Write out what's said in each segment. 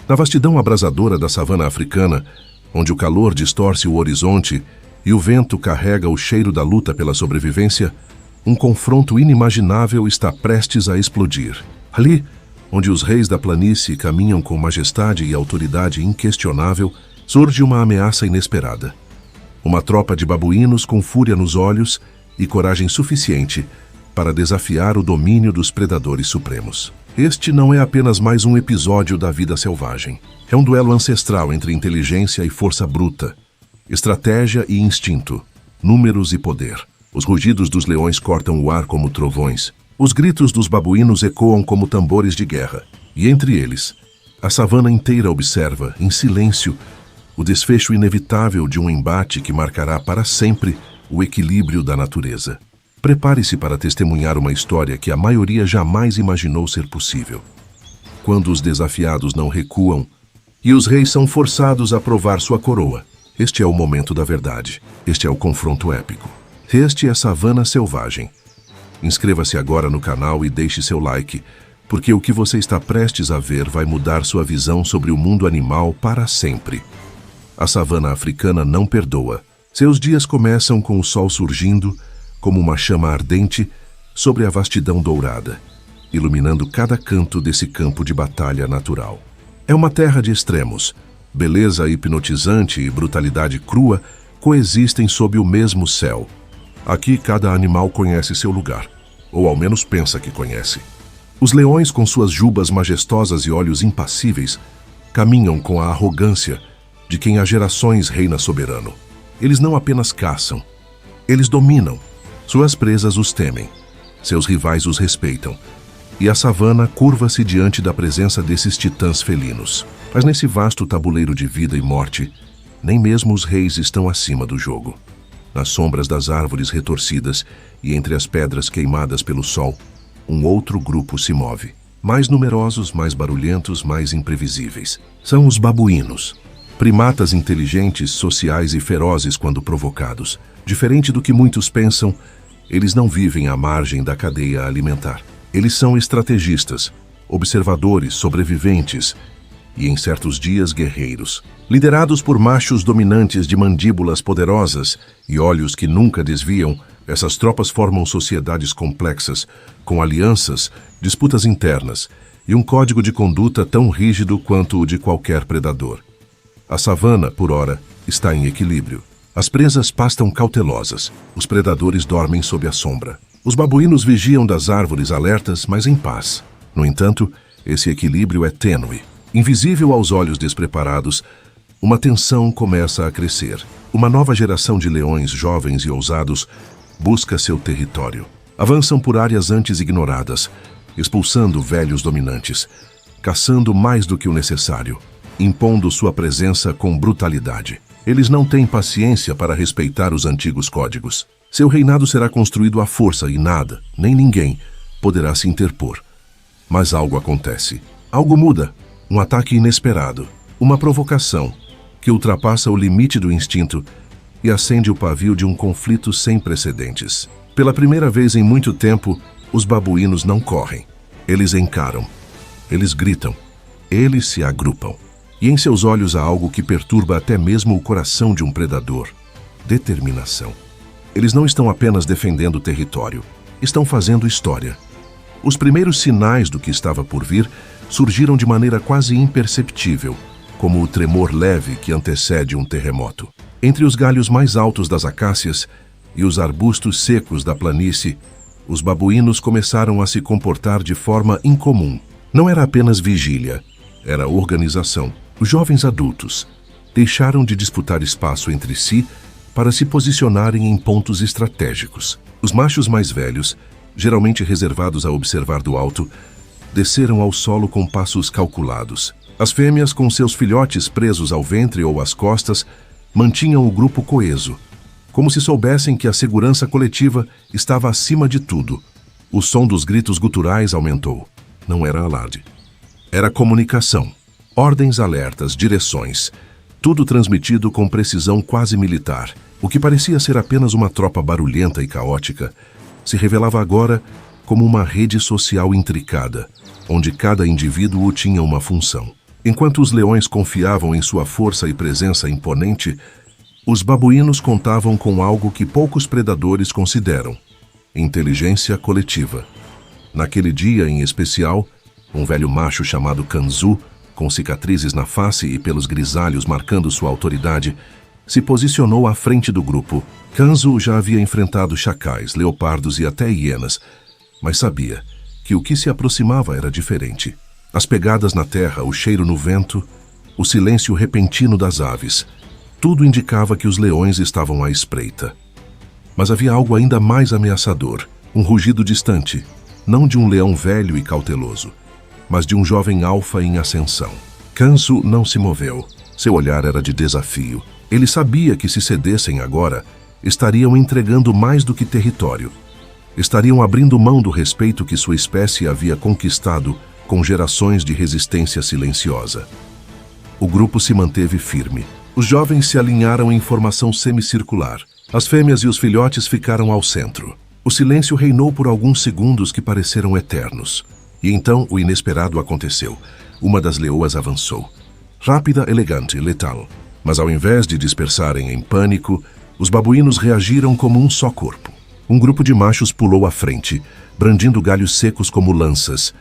Na vastidão abrasadora da savana africana, onde o calor distorce o horizonte e o vento carrega o cheiro da luta pela sobrevivência, um confronto inimaginável está prestes a explodir. Ali, onde os reis da planície caminham com majestade e autoridade inquestionável, surge uma ameaça inesperada. Uma tropa de babuínos com fúria nos olhos e coragem suficiente para desafiar o domínio dos predadores supremos. Este não é apenas mais um episódio da vida selvagem. É um duelo ancestral entre inteligência e força bruta, estratégia e instinto, números e poder. Os rugidos dos leões cortam o ar como trovões. Os gritos dos babuínos ecoam como tambores de guerra. E entre eles, a savana inteira observa, em silêncio, o desfecho inevitável de um embate que marcará para sempre o equilíbrio da natureza. Prepare-se para testemunhar uma história que a maioria jamais imaginou ser possível. Quando os desafiados não recuam e os reis são forçados a provar sua coroa. Este é o momento da verdade. Este é o confronto épico. Este é Savana Selvagem. Inscreva-se agora no canal e deixe seu like, porque o que você está prestes a ver vai mudar sua visão sobre o mundo animal para sempre. A savana africana não perdoa. Seus dias começam com o sol surgindo, como uma chama ardente, sobre a vastidão dourada, iluminando cada canto desse campo de batalha natural. É uma terra de extremos. Beleza hipnotizante e brutalidade crua coexistem sob o mesmo céu. Aqui cada animal conhece seu lugar, ou ao menos pensa que conhece. Os leões, com suas jubas majestosas e olhos impassíveis, caminham com a arrogância de quem há gerações reina soberano. Eles não apenas caçam, eles dominam. Suas presas os temem, seus rivais os respeitam, e a savana curva-se diante da presença desses titãs felinos. Mas nesse vasto tabuleiro de vida e morte, nem mesmo os reis estão acima do jogo. Nas sombras das árvores retorcidas e entre as pedras queimadas pelo sol, um outro grupo se move. Mais numerosos, mais barulhentos, mais imprevisíveis. São os babuínos. Primatas inteligentes, sociais e ferozes quando provocados. Diferente do que muitos pensam, eles não vivem à margem da cadeia alimentar. Eles são estrategistas, observadores, sobreviventes e, em certos dias, guerreiros. Liderados por machos dominantes de mandíbulas poderosas e olhos que nunca desviam, essas tropas formam sociedades complexas, com alianças, disputas internas e um código de conduta tão rígido quanto o de qualquer predador. A savana, por ora, está em equilíbrio. As presas pastam cautelosas, os predadores dormem sob a sombra. Os babuínos vigiam das árvores alertas, mas em paz. No entanto, esse equilíbrio é tênue. Invisível aos olhos despreparados, uma tensão começa a crescer. Uma nova geração de leões jovens e ousados busca seu território. Avançam por áreas antes ignoradas, expulsando velhos dominantes, caçando mais do que o necessário, impondo sua presença com brutalidade. Eles não têm paciência para respeitar os antigos códigos. Seu reinado será construído à força e nada, nem ninguém, poderá se interpor. Mas algo acontece. Algo muda. Um ataque inesperado. Uma provocação que ultrapassa o limite do instinto e acende o pavio de um conflito sem precedentes. Pela primeira vez em muito tempo, os babuínos não correm. Eles encaram. Eles gritam. Eles se agrupam. E em seus olhos há algo que perturba até mesmo o coração de um predador. Determinação. Eles não estão apenas defendendo o território, estão fazendo história. Os primeiros sinais do que estava por vir surgiram de maneira quase imperceptível, como o tremor leve que antecede um terremoto. Entre os galhos mais altos das acácias e os arbustos secos da planície, os babuínos começaram a se comportar de forma incomum. Não era apenas vigília, era organização. Os jovens adultos deixaram de disputar espaço entre si para se posicionarem em pontos estratégicos. Os machos mais velhos, geralmente reservados a observar do alto, desceram ao solo com passos calculados. As fêmeas, com seus filhotes presos ao ventre ou às costas, mantinham o grupo coeso, como se soubessem que a segurança coletiva estava acima de tudo. O som dos gritos guturais aumentou. Não era alarde. Era comunicação. Ordens alertas, direções, tudo transmitido com precisão quase militar. O que parecia ser apenas uma tropa barulhenta e caótica, se revelava agora como uma rede social intricada, onde cada indivíduo tinha uma função. Enquanto os leões confiavam em sua força e presença imponente, os babuínos contavam com algo que poucos predadores consideram: inteligência coletiva. Naquele dia em especial, um velho macho chamado Kanzu, com cicatrizes na face e pelos grisalhos marcando sua autoridade, se posicionou à frente do grupo. Kanzu já havia enfrentado chacais, leopardos e até hienas, mas sabia que o que se aproximava era diferente. As pegadas na terra, o cheiro no vento, o silêncio repentino das aves, tudo indicava que os leões estavam à espreita. Mas havia algo ainda mais ameaçador, um rugido distante, não de um leão velho e cauteloso, mas de um jovem alfa em ascensão. Kanzu não se moveu. Seu olhar era de desafio. Ele sabia que se cedessem agora, estariam entregando mais do que território. Estariam abrindo mão do respeito que sua espécie havia conquistado com gerações de resistência silenciosa. O grupo se manteve firme. Os jovens se alinharam em formação semicircular. As fêmeas e os filhotes ficaram ao centro. O silêncio reinou por alguns segundos que pareceram eternos. E então o inesperado aconteceu. Uma das leoas avançou. Rápida, elegante, letal. Mas ao invés de dispersarem em pânico, os babuínos reagiram como um só corpo. Um grupo de machos pulou à frente, brandindo galhos secos como lanças,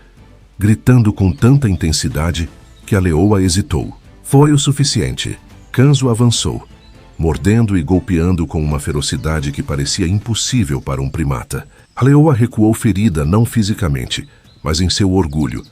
gritando com tanta intensidade que a leoa hesitou. Foi o suficiente. Kanzu avançou, mordendo e golpeando com uma ferocidade que parecia impossível para um primata. A leoa recuou ferida não fisicamente, mas em seu orgulho.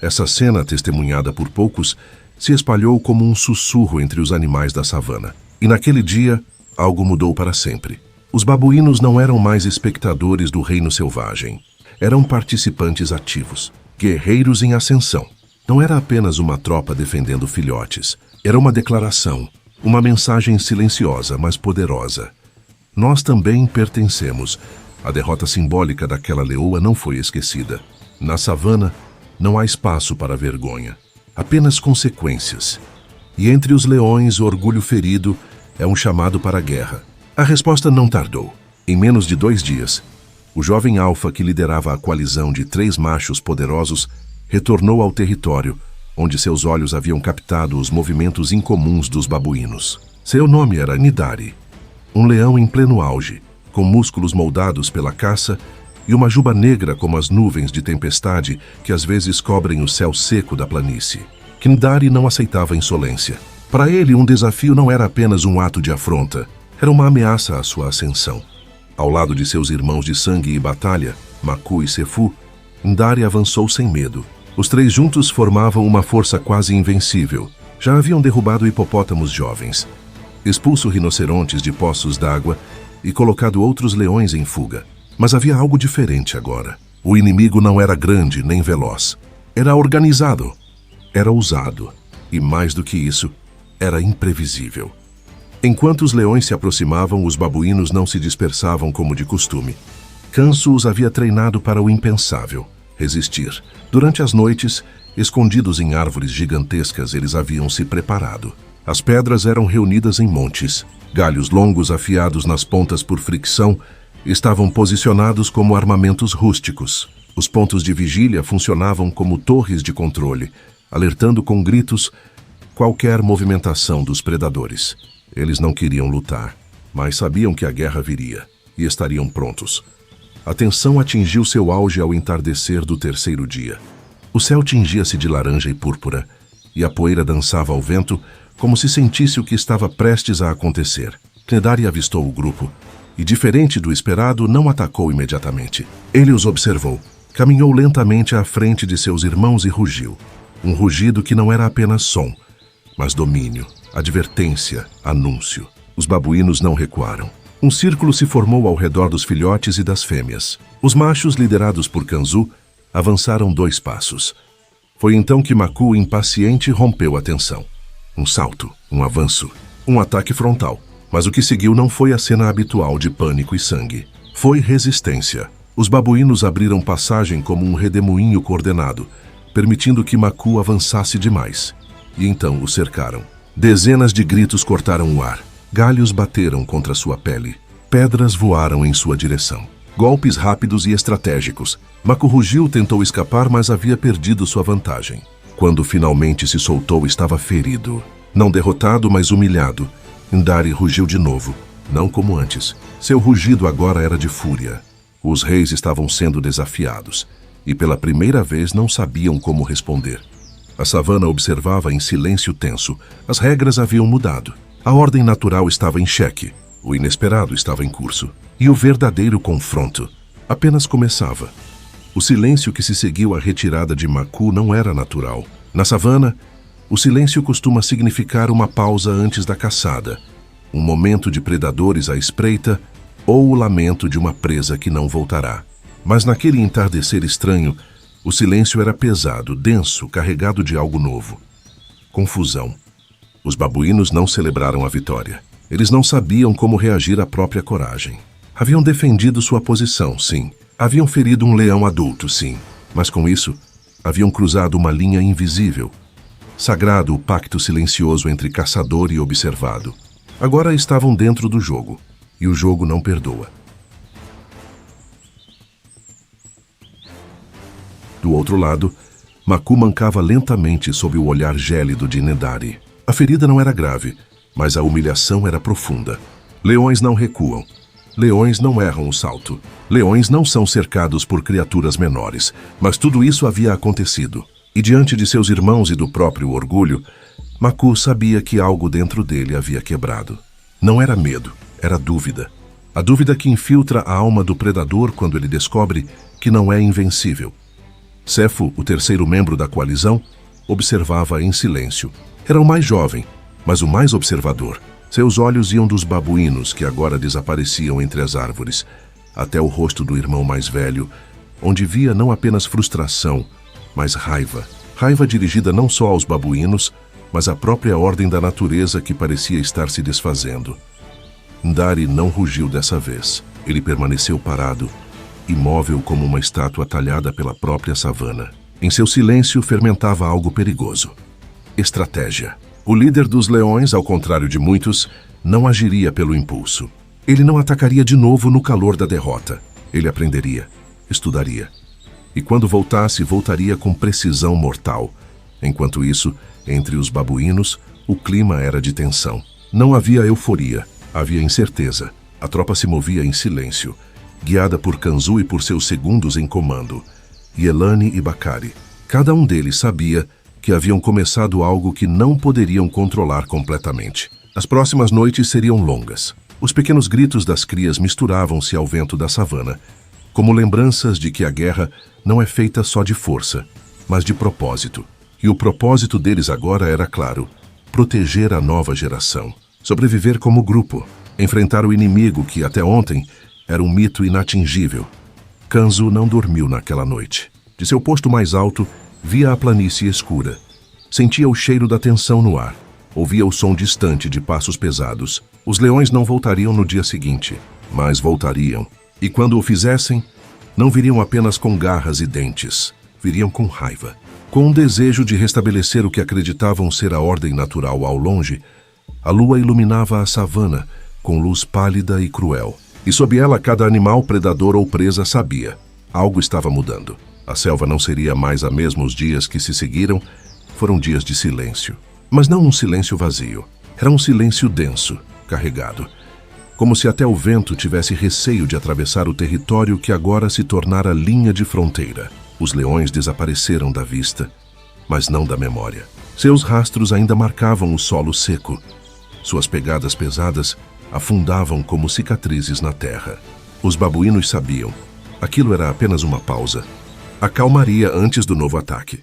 Essa cena, testemunhada por poucos, se espalhou como um sussurro entre os animais da savana. E naquele dia, algo mudou para sempre. Os babuínos não eram mais espectadores do reino selvagem. Eram participantes ativos, guerreiros em ascensão. Não era apenas uma tropa defendendo filhotes. Era uma declaração, uma mensagem silenciosa, mas poderosa. Nós também pertencemos. A derrota simbólica daquela leoa não foi esquecida. Na savana, não há espaço para vergonha, apenas consequências. E entre os leões, o orgulho ferido é um chamado para a guerra. A resposta não tardou. Em menos de 2 dias, o jovem alfa que liderava a coalizão de 3 machos poderosos retornou ao território, onde seus olhos haviam captado os movimentos incomuns dos babuínos. Seu nome era Nidari, um leão em pleno auge, com músculos moldados pela caça e uma juba negra como as nuvens de tempestade que às vezes cobrem o céu seco da planície. Nidari não aceitava insolência. Para ele, um desafio não era apenas um ato de afronta, era uma ameaça à sua ascensão. Ao lado de seus irmãos de sangue e batalha, Maku e Sefu, Nidari avançou sem medo. Os 3 juntos formavam uma força quase invencível. Já haviam derrubado hipopótamos jovens, expulso rinocerontes de poços d'água e colocado outros leões em fuga. Mas havia algo diferente agora. O inimigo não era grande nem veloz. Era organizado. Era ousado. E mais do que isso, era imprevisível. Enquanto os leões se aproximavam, os babuínos não se dispersavam como de costume. Kanzu os havia treinado para o impensável: resistir. Durante as noites, escondidos em árvores gigantescas, eles haviam se preparado. As pedras eram reunidas em montes. Galhos longos afiados nas pontas por fricção estavam posicionados como armamentos rústicos. Os pontos de vigília funcionavam como torres de controle, alertando com gritos qualquer movimentação dos predadores. Eles não queriam lutar, mas sabiam que a guerra viria e estariam prontos. A tensão atingiu seu auge ao entardecer do 3º dia. O céu tingia-se de laranja e púrpura, e a poeira dançava ao vento como se sentisse o que estava prestes a acontecer. Nidari avistou o grupo e, diferente do esperado, não atacou imediatamente. Ele os observou, caminhou lentamente à frente de seus irmãos e rugiu. Um rugido que não era apenas som, mas domínio, advertência, anúncio. Os babuínos não recuaram. Um círculo se formou ao redor dos filhotes e das fêmeas. Os machos, liderados por Kanzu, avançaram 2 passos. Foi então que Maku, impaciente, rompeu a tensão. Um salto, um avanço, um ataque frontal. Mas o que seguiu não foi a cena habitual de pânico e sangue. Foi resistência. Os babuínos abriram passagem como um redemoinho coordenado, permitindo que Maku avançasse demais. E então o cercaram. Dezenas de gritos cortaram o ar. Galhos bateram contra sua pele. Pedras voaram em sua direção. Golpes rápidos e estratégicos. Maku rugiu, tentou escapar, mas havia perdido sua vantagem. Quando finalmente se soltou, estava ferido. Não derrotado, mas humilhado. Ndari rugiu de novo, não como antes. Seu rugido agora era de fúria. Os reis estavam sendo desafiados, e pela primeira vez não sabiam como responder. A savana observava em silêncio tenso. As regras haviam mudado. A ordem natural estava em xeque. O inesperado estava em curso. E o verdadeiro confronto apenas começava. O silêncio que se seguiu à retirada de Maku não era natural. Na savana, o silêncio costuma significar uma pausa antes da caçada, um momento de predadores à espreita ou o lamento de uma presa que não voltará. Mas naquele entardecer estranho, o silêncio era pesado, denso, carregado de algo novo. Confusão. Os babuínos não celebraram a vitória. Eles não sabiam como reagir à própria coragem. Haviam defendido sua posição, sim. Haviam ferido um leão adulto, sim. Mas com isso, haviam cruzado uma linha invisível. Sagrado o pacto silencioso entre caçador e observado. Agora estavam dentro do jogo. E o jogo não perdoa. Do outro lado, Maku mancava lentamente sob o olhar gélido de Ndari. A ferida não era grave, mas a humilhação era profunda. Leões não recuam. Leões não erram o salto. Leões não são cercados por criaturas menores. Mas tudo isso havia acontecido. E diante de seus irmãos e do próprio orgulho, Maku sabia que algo dentro dele havia quebrado. Não era medo, era dúvida. A dúvida que infiltra a alma do predador quando ele descobre que não é invencível. Sefo, o terceiro membro da coalizão, observava em silêncio. Era o mais jovem, mas o mais observador. Seus olhos iam dos babuínos que agora desapareciam entre as árvores, até o rosto do irmão mais velho, onde via não apenas frustração, mas raiva. Raiva dirigida não só aos babuínos, mas à própria ordem da natureza que parecia estar se desfazendo. Ndari não rugiu dessa vez. Ele permaneceu parado, imóvel como uma estátua talhada pela própria savana. Em seu silêncio fermentava algo perigoso. Estratégia. O líder dos leões, ao contrário de muitos, não agiria pelo impulso. Ele não atacaria de novo no calor da derrota. Ele aprenderia, estudaria. E quando voltasse, voltaria com precisão mortal. Enquanto isso, entre os babuínos, o clima era de tensão. Não havia euforia, havia incerteza. A tropa se movia em silêncio, guiada por Kanzu e por seus segundos em comando, Yelani e Bakari. Cada um deles sabia que haviam começado algo que não poderiam controlar completamente. As próximas noites seriam longas. Os pequenos gritos das crias misturavam-se ao vento da savana, como lembranças de que a guerra não é feita só de força, mas de propósito. E o propósito deles agora era claro: proteger a nova geração, sobreviver como grupo, enfrentar o inimigo que, até ontem, era um mito inatingível. Kanzu não dormiu naquela noite. De seu posto mais alto, via a planície escura. Sentia o cheiro da tensão no ar. Ouvia o som distante de passos pesados. Os leões não voltariam no dia seguinte, mas voltariam. E quando o fizessem, não viriam apenas com garras e dentes. Viriam com raiva. Com um desejo de restabelecer o que acreditavam ser a ordem natural ao longe, a lua iluminava a savana com luz pálida e cruel. E sob ela cada animal, predador ou presa sabia. Algo estava mudando. A selva não seria mais a mesma. Os dias que se seguiram foram dias de silêncio. Mas não um silêncio vazio. Era um silêncio denso, carregado. Como se até o vento tivesse receio de atravessar o território que agora se tornara linha de fronteira. Os leões desapareceram da vista, mas não da memória. Seus rastros ainda marcavam o solo seco. Suas pegadas pesadas afundavam como cicatrizes na terra. Os babuínos sabiam. Aquilo era apenas uma pausa. A calmaria antes do novo ataque.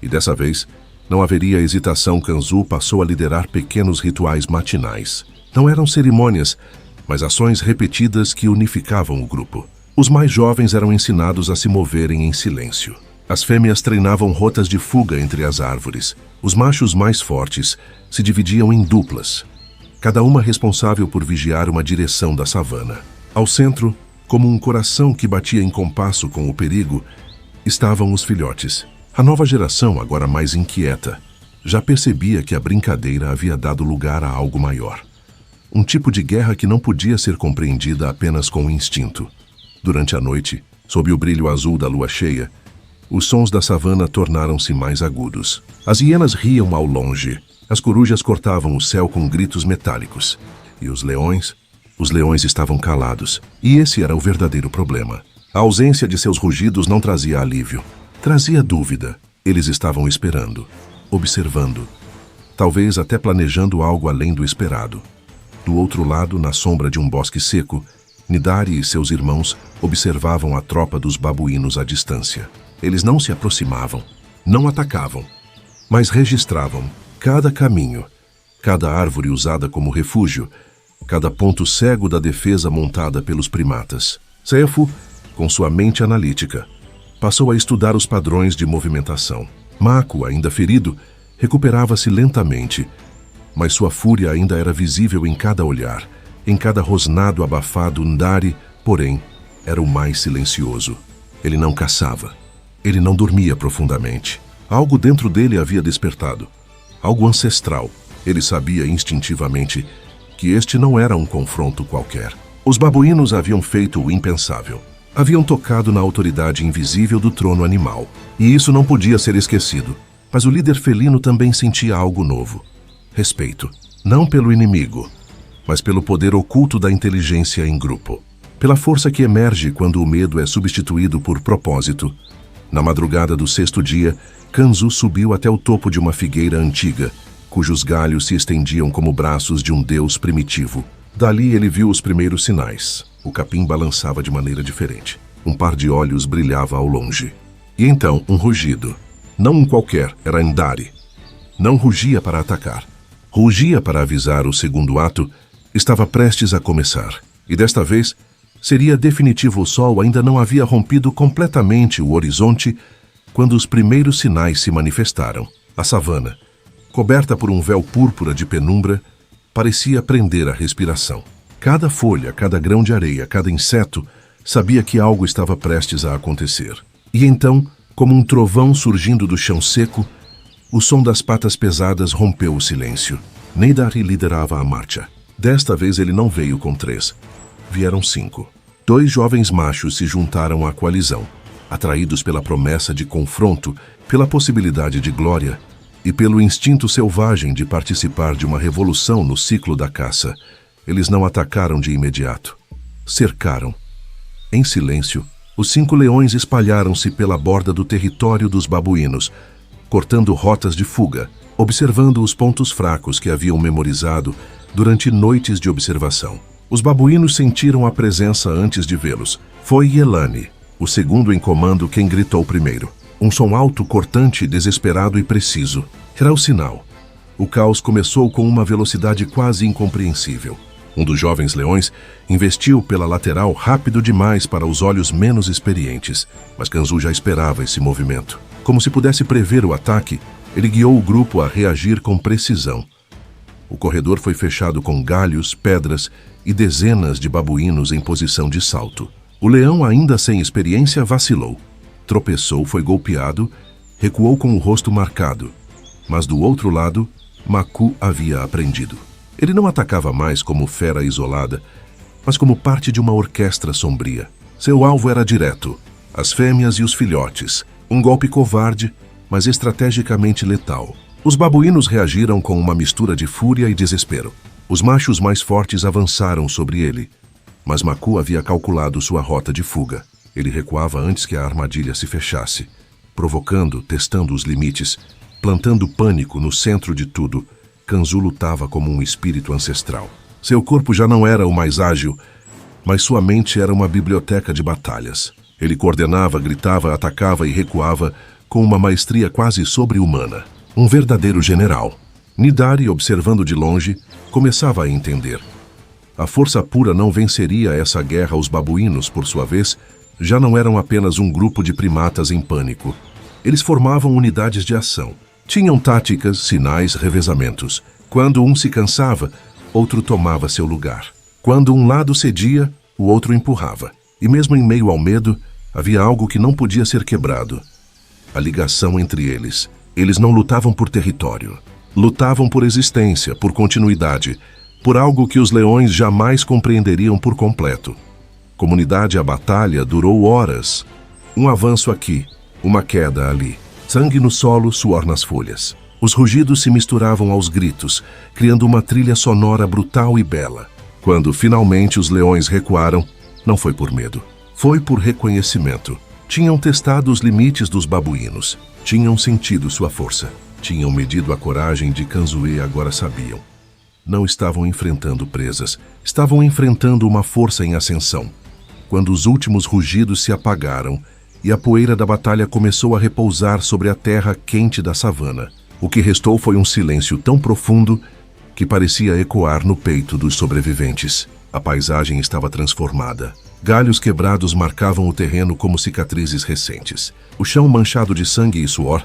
E dessa vez, não haveria hesitação. Kanzu passou a liderar pequenos rituais matinais. Não eram cerimônias, mas ações repetidas que unificavam o grupo. Os mais jovens eram ensinados a se moverem em silêncio. As fêmeas treinavam rotas de fuga entre as árvores. Os machos mais fortes se dividiam em duplas, cada uma responsável por vigiar uma direção da savana. Ao centro, como um coração que batia em compasso com o perigo, estavam os filhotes. A nova geração, agora mais inquieta, já percebia que a brincadeira havia dado lugar a algo maior. Um tipo de guerra que não podia ser compreendida apenas com o instinto. Durante a noite, sob o brilho azul da lua cheia, Os sons da savana tornaram-se mais agudos. As hienas riam ao longe. As corujas cortavam o céu com gritos metálicos. E os leões estavam calados. E esse era o verdadeiro problema. A ausência de seus rugidos não trazia alívio. Trazia dúvida. Eles estavam esperando, observando, talvez até planejando algo além do esperado. Do outro lado, na sombra de um bosque seco, Nidari e seus irmãos observavam a tropa dos babuínos à distância. Eles não se aproximavam, não atacavam, mas registravam cada caminho, cada árvore usada como refúgio, cada ponto cego da defesa montada pelos primatas. Sefo, com sua mente analítica, passou a estudar os padrões de movimentação. Mako, ainda ferido, recuperava-se lentamente, mas sua fúria ainda era visível em cada olhar, em cada rosnado abafado. Ndari, porém, era o mais silencioso. Ele não caçava. Ele não dormia profundamente. Algo dentro dele havia despertado. Algo ancestral. Ele sabia instintivamente que este não era um confronto qualquer. Os babuínos haviam feito o impensável. Haviam tocado na autoridade invisível do trono animal. E isso não podia ser esquecido. Mas o líder felino também sentia algo novo. Respeito. Não pelo inimigo, mas pelo poder oculto da inteligência em grupo. Pela força que emerge quando o medo é substituído por propósito. Na madrugada do 6º dia, Kanzu subiu até o topo de uma figueira antiga, cujos galhos se estendiam como braços de um deus primitivo. Dali ele viu os primeiros sinais. O capim balançava de maneira diferente. Um par de olhos brilhava ao longe. E então, um rugido. Não um qualquer, era Ndari. Não rugia para atacar. Rugia para avisar o segundo ato. Estava prestes a começar. E desta vez, seria definitivo. O sol ainda não havia rompido completamente o horizonte quando os primeiros sinais se manifestaram. A savana, coberta por um véu púrpura de penumbra, parecia prender a respiração. Cada folha, cada grão de areia, cada inseto sabia que algo estava prestes a acontecer. E então, como um trovão surgindo do chão seco, o som das patas pesadas rompeu o silêncio. Nidari liderava a marcha. Desta vez ele não veio com 3. Vieram 5. 2 jovens machos se juntaram à coalizão, atraídos pela promessa de confronto, pela possibilidade de glória e pelo instinto selvagem de participar de uma revolução no ciclo da caça. Eles não atacaram de imediato. Cercaram. Em silêncio, os 5 leões espalharam-se pela borda do território dos babuínos, cortando rotas de fuga, observando os pontos fracos que haviam memorizado durante noites de observação. Os babuínos sentiram a presença antes de vê-los. Foi Yelani, o segundo em comando, quem gritou primeiro. Um som alto, cortante, desesperado e preciso. Era o sinal. O caos começou com uma velocidade quase incompreensível. Um dos jovens leões investiu pela lateral rápido demais para os olhos menos experientes, mas Kanzu já esperava esse movimento. Como se pudesse prever o ataque, ele guiou o grupo a reagir com precisão. O corredor foi fechado com galhos, pedras e dezenas de babuínos em posição de salto. O leão, ainda sem experiência, vacilou. Tropeçou, foi golpeado, recuou com o rosto marcado. Mas do outro lado, Mako havia aprendido. Ele não atacava mais como fera isolada, mas como parte de uma orquestra sombria. Seu alvo era direto, as fêmeas e os filhotes. Um golpe covarde, mas estrategicamente letal. Os babuínos reagiram com uma mistura de fúria e desespero. Os machos mais fortes avançaram sobre ele, mas Mako havia calculado sua rota de fuga. Ele recuava antes que a armadilha se fechasse, provocando, testando os limites, plantando pânico no centro de tudo. Kanzu lutava como um espírito ancestral. Seu corpo já não era o mais ágil, mas sua mente era uma biblioteca de batalhas. Ele coordenava, gritava, atacava e recuava com uma maestria quase sobre-humana. Um verdadeiro general. Nidari, observando de longe, começava a entender. A força pura não venceria essa guerra. Os babuínos, por sua vez, já não eram apenas um grupo de primatas em pânico. Eles formavam unidades de ação. Tinham táticas, sinais, revezamentos. Quando um se cansava, outro tomava seu lugar. Quando um lado cedia, o outro empurrava. E mesmo em meio ao medo, havia algo que não podia ser quebrado. A ligação entre eles. Eles não lutavam por território. Lutavam por existência, por continuidade, por algo que os leões jamais compreenderiam por completo. Comunidade, a batalha durou horas. Um avanço aqui, Uma queda ali. Sangue no solo, suor nas folhas. Os rugidos se misturavam aos gritos, criando uma trilha sonora brutal e bela. Quando finalmente os leões recuaram, não foi por medo. Foi por reconhecimento. Tinham testado os limites dos babuínos. Tinham sentido sua força. Tinham medido a coragem de Kanzue e agora sabiam. Não estavam enfrentando presas. Estavam enfrentando uma força em ascensão. Quando os últimos rugidos se apagaram e a poeira da batalha começou a repousar sobre a terra quente da savana, o que restou foi um silêncio tão profundo que parecia ecoar no peito dos sobreviventes. A paisagem estava transformada. Galhos quebrados marcavam o terreno como cicatrizes recentes. O chão manchado de sangue e suor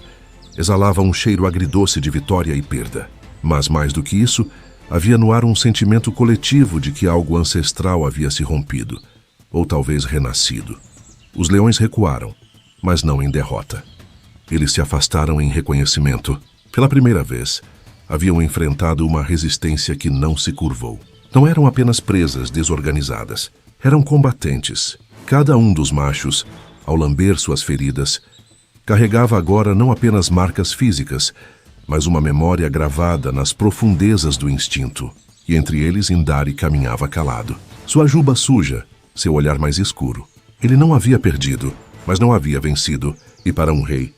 exalava um cheiro agridoce de vitória e perda. Mas mais do que isso, havia no ar um sentimento coletivo de que algo ancestral havia se rompido, ou talvez renascido. Os leões recuaram, mas não em derrota. Eles se afastaram em reconhecimento. Pela primeira vez, haviam enfrentado uma resistência que não se curvou. Não eram apenas presas desorganizadas. Eram combatentes. Cada um dos machos, ao lamber suas feridas, carregava agora não apenas marcas físicas, mas uma memória gravada nas profundezas do instinto. E entre eles Indari caminhava calado. Sua juba suja, seu olhar mais escuro. Ele não havia perdido, mas não havia vencido. E para um rei,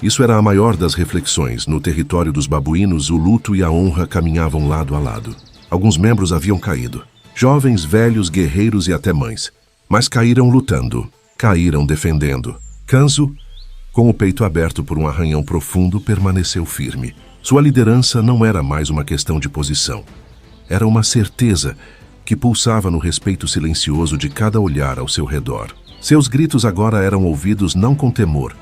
isso era a maior das reflexões. No território dos babuínos, o luto e a honra caminhavam lado a lado. Alguns membros haviam caído. Jovens, velhos, guerreiros e até mães. Mas caíram lutando. Caíram defendendo. Kanzu, com o peito aberto por um arranhão profundo, permaneceu firme. Sua liderança não era mais uma questão de posição. Era uma certeza que pulsava no respeito silencioso de cada olhar ao seu redor. Seus gritos agora eram ouvidos não com temor,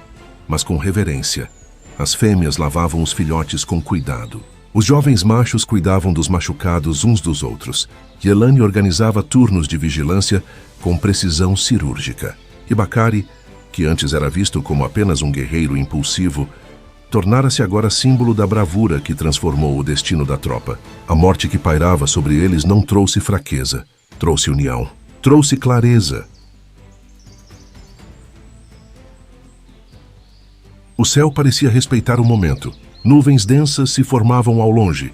mas com reverência. As fêmeas lavavam os filhotes com cuidado. Os jovens machos cuidavam dos machucados uns dos outros. Yelani organizava turnos de vigilância com precisão cirúrgica. E Bakari, que antes era visto como apenas um guerreiro impulsivo, tornara-se agora símbolo da bravura que transformou o destino da tropa. A morte que pairava sobre eles não trouxe fraqueza, trouxe união, trouxe clareza. O céu parecia respeitar o momento. Nuvens densas se formavam ao longe,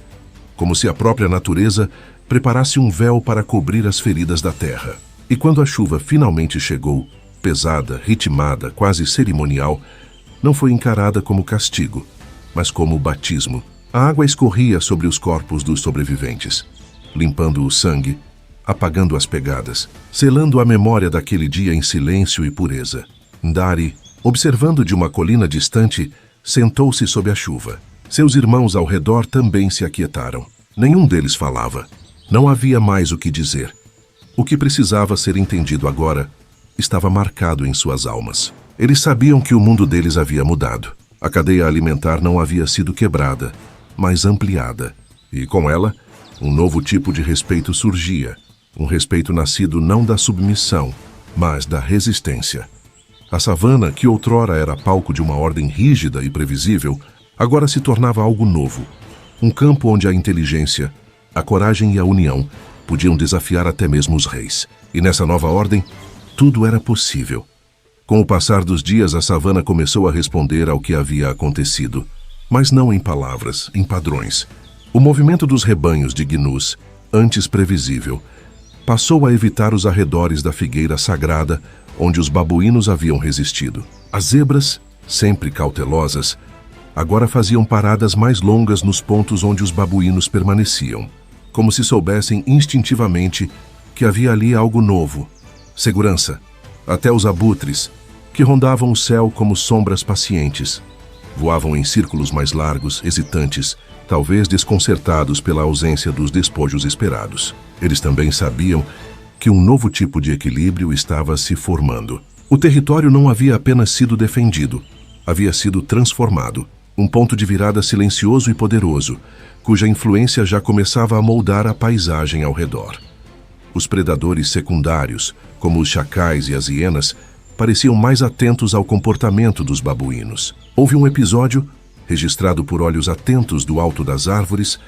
como se a própria natureza preparasse um véu para cobrir as feridas da terra. E quando a chuva finalmente chegou, pesada, ritmada, quase cerimonial, não foi encarada como castigo, mas como batismo. A água escorria sobre os corpos dos sobreviventes, limpando o sangue, apagando as pegadas, selando a memória daquele dia em silêncio e pureza. Indari, observando de uma colina distante, sentou-se sob a chuva. Seus irmãos ao redor também se aquietaram. Nenhum deles falava. Não havia mais o que dizer. O que precisava ser entendido agora estava marcado em suas almas. Eles sabiam que o mundo deles havia mudado. A cadeia alimentar não havia sido quebrada, mas ampliada. E com ela, um novo tipo de respeito surgia. Um respeito nascido não da submissão, mas da resistência. A savana, que outrora era palco de uma ordem rígida e previsível, agora se tornava algo novo. Um campo onde a inteligência, a coragem e a união podiam desafiar até mesmo os reis. E nessa nova ordem, tudo era possível. Com o passar dos dias, a savana começou a responder ao que havia acontecido, mas não em palavras, em padrões. O movimento dos rebanhos de gnus, antes previsível, passou a evitar os arredores da figueira sagrada onde os babuínos haviam resistido. As zebras, sempre cautelosas, agora faziam paradas mais longas nos pontos onde os babuínos permaneciam, como se soubessem instintivamente que havia ali algo novo. Segurança. Até os abutres, que rondavam o céu como sombras pacientes, voavam em círculos mais largos, hesitantes, talvez desconcertados pela ausência dos despojos esperados. Eles também sabiam que um novo tipo de equilíbrio estava se formando. O território não havia apenas sido defendido, havia sido transformado. Um ponto de virada silencioso e poderoso, cuja influência já começava a moldar a paisagem ao redor. Os predadores secundários, como os chacais e as hienas, pareciam mais atentos ao comportamento dos babuínos. Houve um episódio, registrado por olhos atentos do alto das árvores,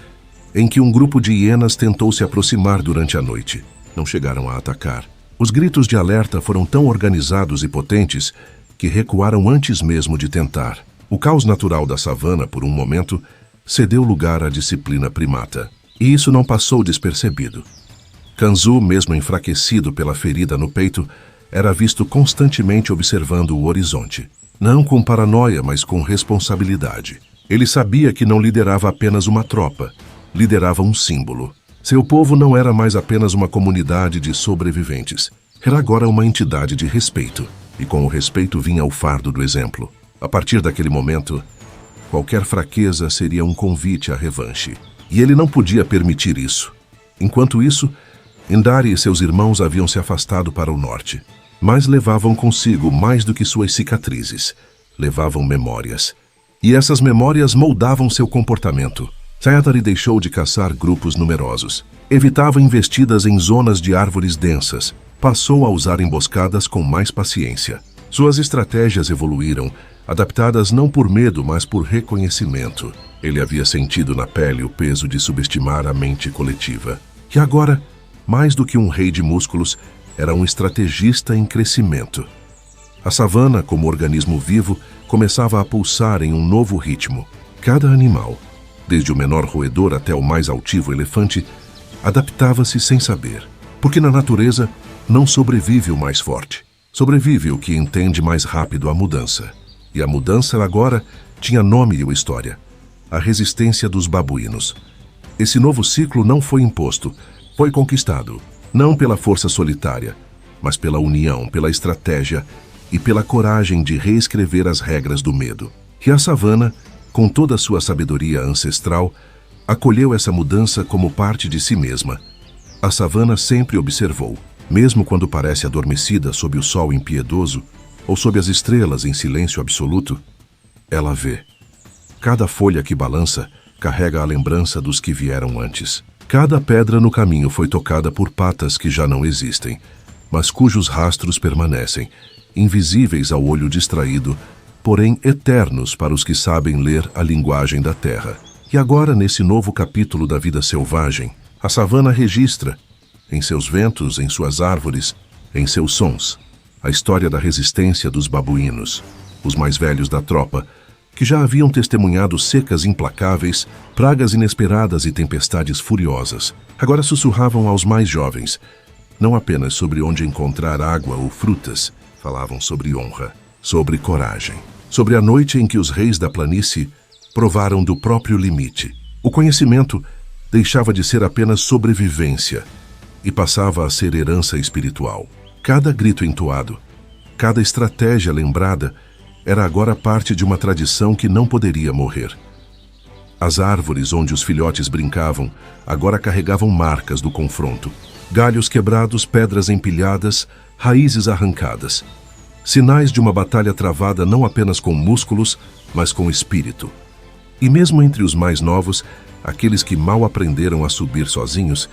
em que um grupo de hienas tentou se aproximar durante a noite. Não chegaram a atacar. Os gritos de alerta foram tão organizados e potentes que recuaram antes mesmo de tentar. O caos natural da savana, por um momento, cedeu lugar à disciplina primata. E isso não passou despercebido. Kanzu, mesmo enfraquecido pela ferida no peito, era visto constantemente observando o horizonte. Não com paranoia, mas com responsabilidade. Ele sabia que não liderava apenas uma tropa, liderava um símbolo. Seu povo não era mais apenas uma comunidade de sobreviventes. Era agora uma entidade de respeito. E com o respeito vinha o fardo do exemplo. A partir daquele momento, qualquer fraqueza seria um convite à revanche. E ele não podia permitir isso. Enquanto isso, Indari e seus irmãos haviam se afastado para o norte. Mas levavam consigo mais do que suas cicatrizes. Levavam memórias. E essas memórias moldavam seu comportamento. Sayatari deixou de caçar grupos numerosos. Evitava investidas em zonas de árvores densas. Passou a usar emboscadas com mais paciência. Suas estratégias evoluíram, adaptadas não por medo, mas por reconhecimento. Ele havia sentido na pele o peso de subestimar a mente coletiva. E agora, mais do que um rei de músculos, era um estrategista em crescimento. A savana, como organismo vivo, começava a pulsar em um novo ritmo. Cada animal, desde o menor roedor até o mais altivo elefante, adaptava-se sem saber. Porque na natureza não sobrevive o mais forte. Sobrevive o que entende mais rápido a mudança. E a mudança agora tinha nome e história. A resistência dos babuínos. Esse novo ciclo não foi imposto, foi conquistado. Não pela força solitária, mas pela união, pela estratégia e pela coragem de reescrever as regras do medo. E a savana, com toda a sua sabedoria ancestral, acolheu essa mudança como parte de si mesma. A savana sempre observou, mesmo quando parece adormecida sob o sol impiedoso ou sob as estrelas em silêncio absoluto, ela vê. Cada folha que balança carrega a lembrança dos que vieram antes. Cada pedra no caminho foi tocada por patas que já não existem, mas cujos rastros permanecem, invisíveis ao olho distraído, porém eternos para os que sabem ler a linguagem da terra. E agora, nesse novo capítulo da vida selvagem, a savana registra, em seus ventos, em suas árvores, em seus sons, a história da resistência dos babuínos, os mais velhos da tropa, que já haviam testemunhado secas implacáveis, pragas inesperadas e tempestades furiosas. Agora sussurravam aos mais jovens, não apenas sobre onde encontrar água ou frutas, falavam sobre honra, sobre coragem, sobre a noite em que os reis da planície provaram do próprio limite. O conhecimento deixava de ser apenas sobrevivência e passava a ser herança espiritual. Cada grito entoado, cada estratégia lembrada, era agora parte de uma tradição que não poderia morrer. As árvores onde os filhotes brincavam agora carregavam marcas do confronto. Galhos quebrados, pedras empilhadas, raízes arrancadas. Sinais de uma batalha travada não apenas com músculos, mas com espírito. E mesmo entre os mais novos, aqueles que mal aprenderam a subir sozinhos,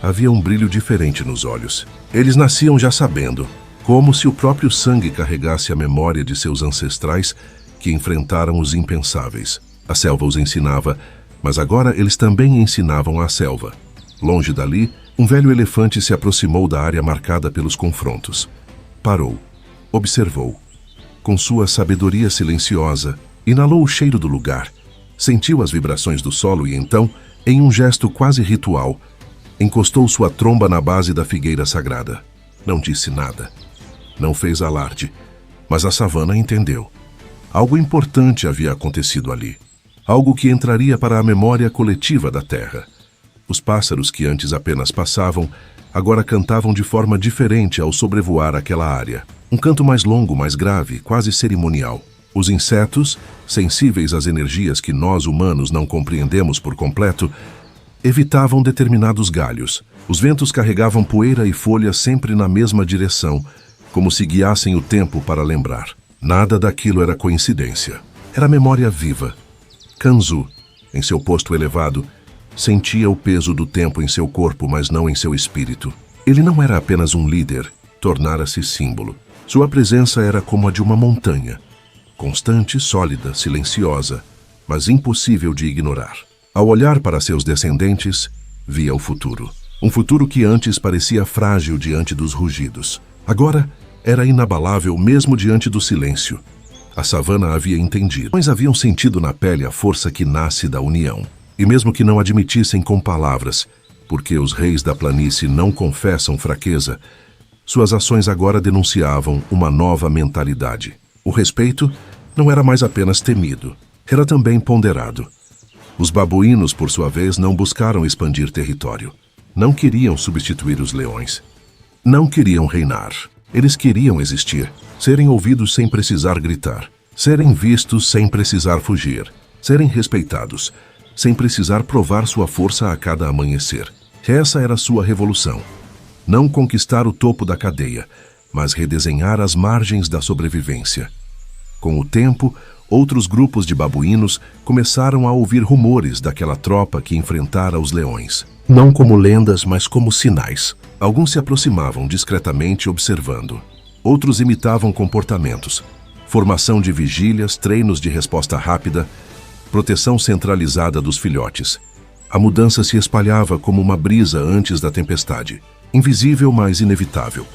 havia um brilho diferente nos olhos. Eles nasciam já sabendo, como se o próprio sangue carregasse a memória de seus ancestrais que enfrentaram os impensáveis. A selva os ensinava, mas agora eles também ensinavam à selva. Longe dali, um velho elefante se aproximou da área marcada pelos confrontos. Parou, observou. Com sua sabedoria silenciosa, inalou o cheiro do lugar, sentiu as vibrações do solo e então, em um gesto quase ritual, encostou sua tromba na base da figueira sagrada. Não disse nada. Não fez alarde, mas a savana entendeu. Algo importante havia acontecido ali. Algo que entraria para a memória coletiva da terra. Os pássaros que antes apenas passavam, agora cantavam de forma diferente ao sobrevoar aquela área. Um canto mais longo, mais grave, quase cerimonial. Os insetos, sensíveis às energias que nós humanos não compreendemos por completo, evitavam determinados galhos. Os ventos carregavam poeira e folhas sempre na mesma direção, como se guiassem o tempo para lembrar. Nada daquilo era coincidência. Era memória viva. Kanzu, em seu posto elevado, sentia o peso do tempo em seu corpo, mas não em seu espírito. Ele não era apenas um líder, tornara-se símbolo. Sua presença era como a de uma montanha, constante, sólida, silenciosa, mas impossível de ignorar. Ao olhar para seus descendentes, via o futuro. Um futuro que antes parecia frágil diante dos rugidos. Agora, era inabalável mesmo diante do silêncio. A savana havia entendido, mas haviam sentido na pele a força que nasce da união. E mesmo que não admitissem com palavras, porque os reis da planície não confessam fraqueza, suas ações agora denunciavam uma nova mentalidade. O respeito não era mais apenas temido, era também ponderado. Os babuínos, por sua vez, não buscaram expandir território. Não queriam substituir os leões. Não queriam reinar. Eles queriam existir, serem ouvidos sem precisar gritar, serem vistos sem precisar fugir, serem respeitados, sem precisar provar sua força a cada amanhecer. Essa era sua revolução. Não conquistar o topo da cadeia, mas redesenhar as margens da sobrevivência. Com o tempo, outros grupos de babuínos começaram a ouvir rumores daquela tropa que enfrentara os leões. Não como lendas, mas como sinais. Alguns se aproximavam discretamente observando. Outros imitavam comportamentos. Formação de vigílias, treinos de resposta rápida, proteção centralizada dos filhotes. A mudança se espalhava como uma brisa antes da tempestade. Invisível, mas inevitável.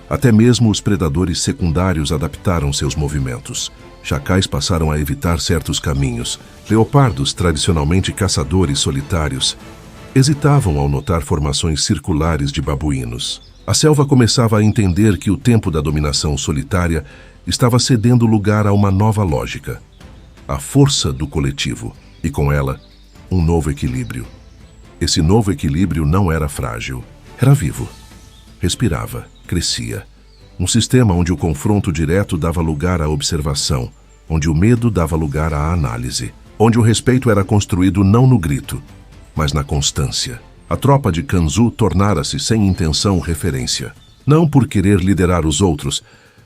Até mesmo os predadores secundários adaptaram seus movimentos. Chacais passaram a evitar certos caminhos. Leopardos, tradicionalmente caçadores solitários, hesitavam ao notar formações circulares de babuínos. A selva começava a entender que o tempo da dominação solitária estava cedendo lugar a uma nova lógica. A força do coletivo, e com ela, um novo equilíbrio. Esse novo equilíbrio não era frágil, era vivo. Respirava, crescia. Um sistema onde o confronto direto dava lugar à observação, onde o medo dava lugar à análise, onde o respeito era construído não no grito, mas na constância. A tropa de Kanzu tornara-se sem intenção referência. Não por querer liderar os outros,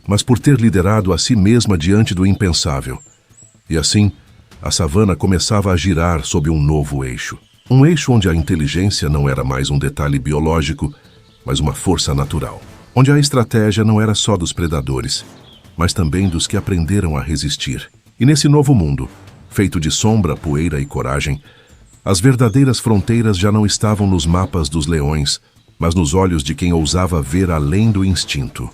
mas por ter liderado a si mesma diante do impensável. E assim, a savana começava a girar sob um novo eixo. Um eixo onde a inteligência não era mais um detalhe biológico, mas uma força natural. Onde a estratégia não era só dos predadores, mas também dos que aprenderam a resistir. E nesse novo mundo, feito de sombra, poeira e coragem, as verdadeiras fronteiras já não estavam nos mapas dos leões, mas nos olhos de quem ousava ver além do instinto.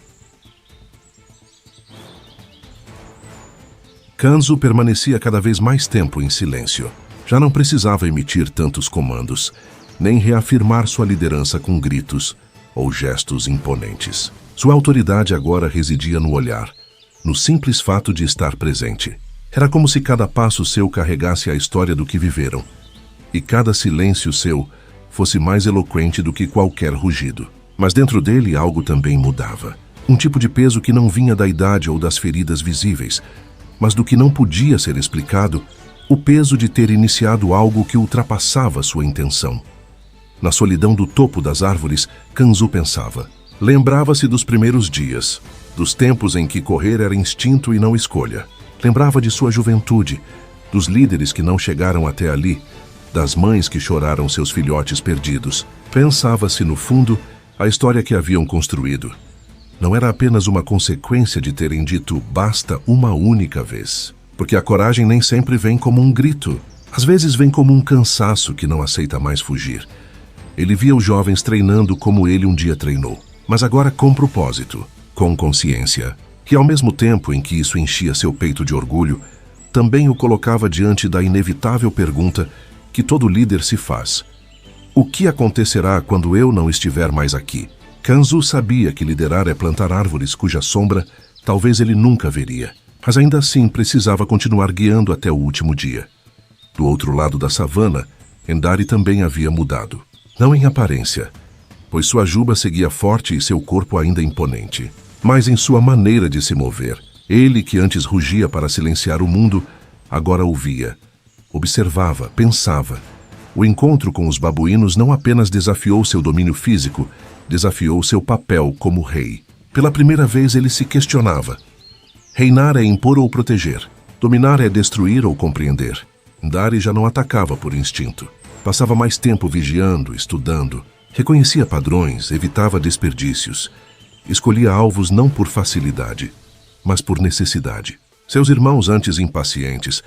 Kanzu permanecia cada vez mais tempo em silêncio. Já não precisava emitir tantos comandos, nem reafirmar sua liderança com gritos ou gestos imponentes. Sua autoridade agora residia no olhar, no simples fato de estar presente. Era como se cada passo seu carregasse a história do que viveram, e cada silêncio seu fosse mais eloquente do que qualquer rugido. Mas dentro dele algo também mudava. Um tipo de peso que não vinha da idade ou das feridas visíveis, mas do que não podia ser explicado, o peso de ter iniciado algo que ultrapassava sua intenção. Na solidão do topo das árvores, Kanzu pensava. Lembrava-se dos primeiros dias, dos tempos em que correr era instinto e não escolha. Lembrava de sua juventude, dos líderes que não chegaram até ali, das mães que choraram seus filhotes perdidos. Pensava-se, no fundo, a história que haviam construído. Não era apenas uma consequência de terem dito basta uma única vez. Porque a coragem nem sempre vem como um grito. Às vezes vem como um cansaço que não aceita mais fugir. Ele via os jovens treinando como ele um dia treinou, mas agora com propósito, com consciência, que ao mesmo tempo em que isso enchia seu peito de orgulho, também o colocava diante da inevitável pergunta que todo líder se faz. O que acontecerá quando eu não estiver mais aqui? Kanzu sabia que liderar é plantar árvores cuja sombra talvez ele nunca veria, mas ainda assim precisava continuar guiando até o último dia. Do outro lado da savana, Endari também havia mudado. Não em aparência, pois sua juba seguia forte e seu corpo ainda imponente, mas em sua maneira de se mover. Ele, que antes rugia para silenciar o mundo, agora ouvia, observava, pensava. O encontro com os babuínos não apenas desafiou seu domínio físico, desafiou seu papel como rei. Pela primeira vez ele se questionava. Reinar é impor ou proteger. Dominar é destruir ou compreender. Endari já não atacava por instinto. Passava mais tempo vigiando, estudando. Reconhecia padrões, evitava desperdícios. Escolhia alvos não por facilidade, mas por necessidade. Seus irmãos, antes impacientes,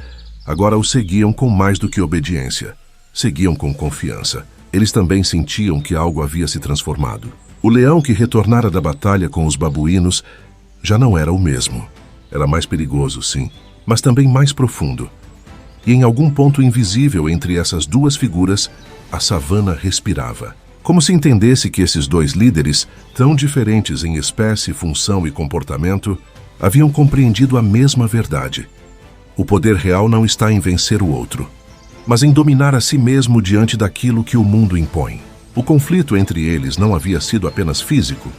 agora o seguiam com mais do que obediência. Seguiam com confiança. Eles também sentiam que algo havia se transformado. O leão que retornara da batalha com os babuínos já não era o mesmo. Era mais perigoso, sim, mas também mais profundo. E em algum ponto invisível entre essas duas figuras, a savana respirava. Como se entendesse que esses dois líderes, tão diferentes em espécie, função e comportamento, haviam compreendido a mesma verdade. O poder real não está em vencer o outro, mas em dominar a si mesmo diante daquilo que o mundo impõe. O conflito entre eles não havia sido apenas físico,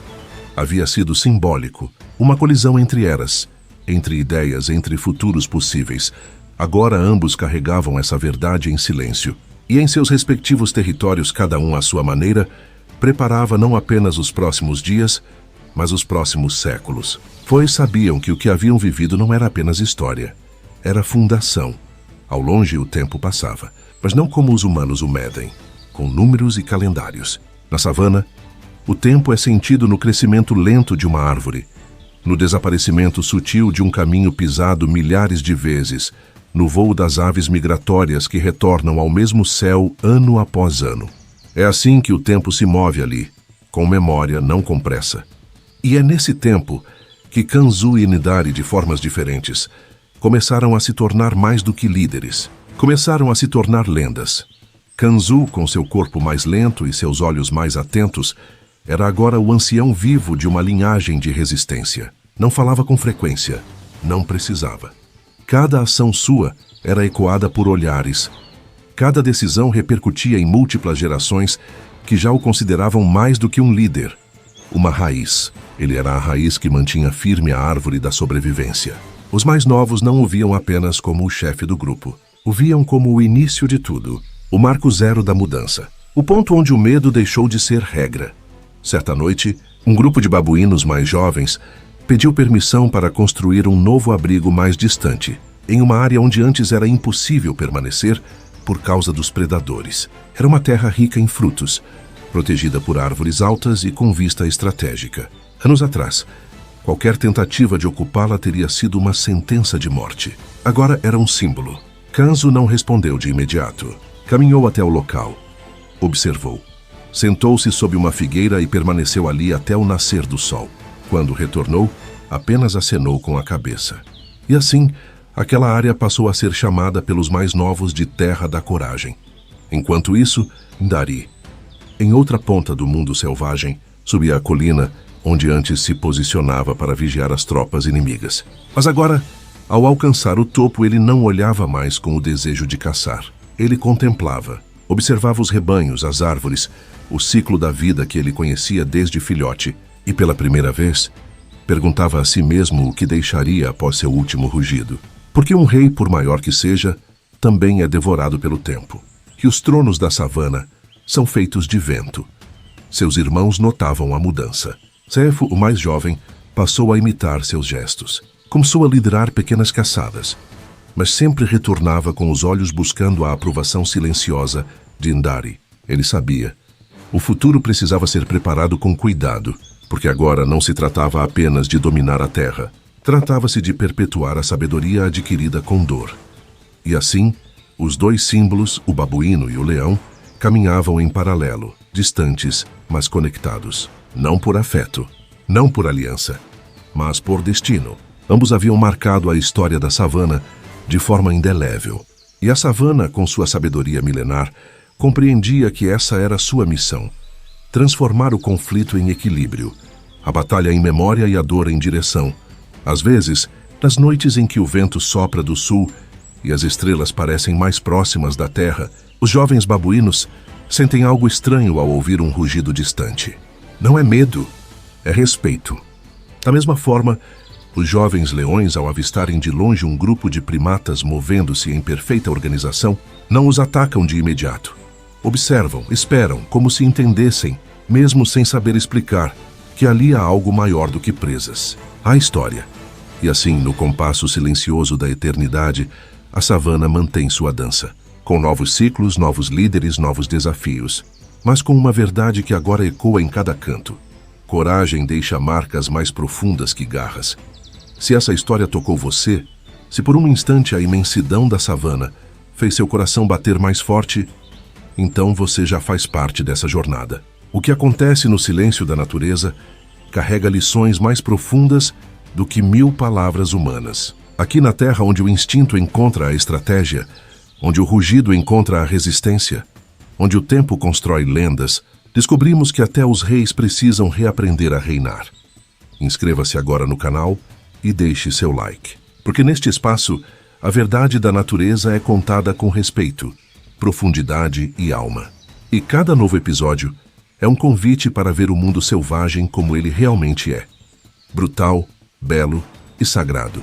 havia sido simbólico, uma colisão entre eras, entre ideias, entre futuros possíveis. Agora ambos carregavam essa verdade em silêncio, e em seus respectivos territórios, cada um à sua maneira, preparava não apenas os próximos dias, mas os próximos séculos. Pois sabiam que o que haviam vivido não era apenas história, era fundação. Ao longe o tempo passava, mas não como os humanos o medem, com números e calendários. Na savana, o tempo é sentido no crescimento lento de uma árvore, no desaparecimento sutil de um caminho pisado milhares de vezes, no voo das aves migratórias que retornam ao mesmo céu ano após ano. É assim que o tempo se move ali, com memória, não com pressa. E é nesse tempo que Kanzu e Nidari, de formas diferentes, começaram a se tornar mais do que líderes. Começaram a se tornar lendas. Kanzu, com seu corpo mais lento e seus olhos mais atentos, era agora o ancião vivo de uma linhagem de resistência. Não falava com frequência, não precisava. Cada ação sua era ecoada por olhares. Cada decisão repercutia em múltiplas gerações que já o consideravam mais do que um líder. Uma raiz. Ele era a raiz que mantinha firme a árvore da sobrevivência. Os mais novos não o viam apenas como o chefe do grupo. O viam como o início de tudo, o marco zero da mudança. O ponto onde o medo deixou de ser regra. Certa noite, um grupo de babuínos mais jovens pediu permissão para construir um novo abrigo mais distante, em uma área onde antes era impossível permanecer por causa dos predadores. Era uma terra rica em frutos, protegida por árvores altas e com vista estratégica. Anos atrás, qualquer tentativa de ocupá-la teria sido uma sentença de morte. Agora era um símbolo. Kanzu não respondeu de imediato. Caminhou até o local. Observou. Sentou-se sob uma figueira e permaneceu ali até o nascer do sol. Quando retornou, apenas acenou com a cabeça. E assim, aquela área passou a ser chamada pelos mais novos de Terra da Coragem. Enquanto isso, Ndari, em outra ponta do mundo selvagem, subia a colina onde antes se posicionava para vigiar as tropas inimigas. Mas agora, ao alcançar o topo, ele não olhava mais com o desejo de caçar. Ele contemplava, observava os rebanhos, as árvores, o ciclo da vida que ele conhecia desde filhote, e pela primeira vez, perguntava a si mesmo o que deixaria após seu último rugido. Porque um rei, por maior que seja, também é devorado pelo tempo. E os tronos da savana são feitos de vento. Seus irmãos notavam a mudança. Sefo, o mais jovem, passou a imitar seus gestos. Começou a liderar pequenas caçadas, mas sempre retornava com os olhos buscando a aprovação silenciosa de Ndari. Ele sabia. O futuro precisava ser preparado com cuidado, porque agora não se tratava apenas de dominar a terra. Tratava-se de perpetuar a sabedoria adquirida com dor. E assim, os dois símbolos, o babuíno e o leão, caminhavam em paralelo, distantes, mas conectados. Não por afeto, não por aliança, mas por destino. Ambos haviam marcado a história da savana de forma indelével. E a savana, com sua sabedoria milenar, compreendia que essa era sua missão: transformar o conflito em equilíbrio, a batalha em memória e a dor em direção. Às vezes, nas noites em que o vento sopra do sul e as estrelas parecem mais próximas da terra, os jovens babuínos sentem algo estranho ao ouvir um rugido distante. Não é medo, é respeito. Da mesma forma, os jovens leões, ao avistarem de longe um grupo de primatas movendo-se em perfeita organização, não os atacam de imediato. Observam, esperam, como se entendessem, mesmo sem saber explicar, que ali há algo maior do que presas. Há história. E assim, no compasso silencioso da eternidade, a savana mantém sua dança, com novos ciclos, novos líderes, novos desafios, mas com uma verdade que agora ecoa em cada canto. Coragem deixa marcas mais profundas que garras. Se essa história tocou você, se por um instante a imensidão da savana fez seu coração bater mais forte, então você já faz parte dessa jornada. O que acontece no silêncio da natureza carrega lições mais profundas do que 1000 palavras humanas. Aqui na Terra, onde o instinto encontra a estratégia, onde o rugido encontra a resistência, onde o tempo constrói lendas, descobrimos que até os reis precisam reaprender a reinar. Inscreva-se agora no canal e deixe seu like, porque neste espaço, a verdade da natureza é contada com respeito, profundidade e alma. E cada novo episódio é um convite para ver o mundo selvagem como ele realmente é: brutal, belo e sagrado.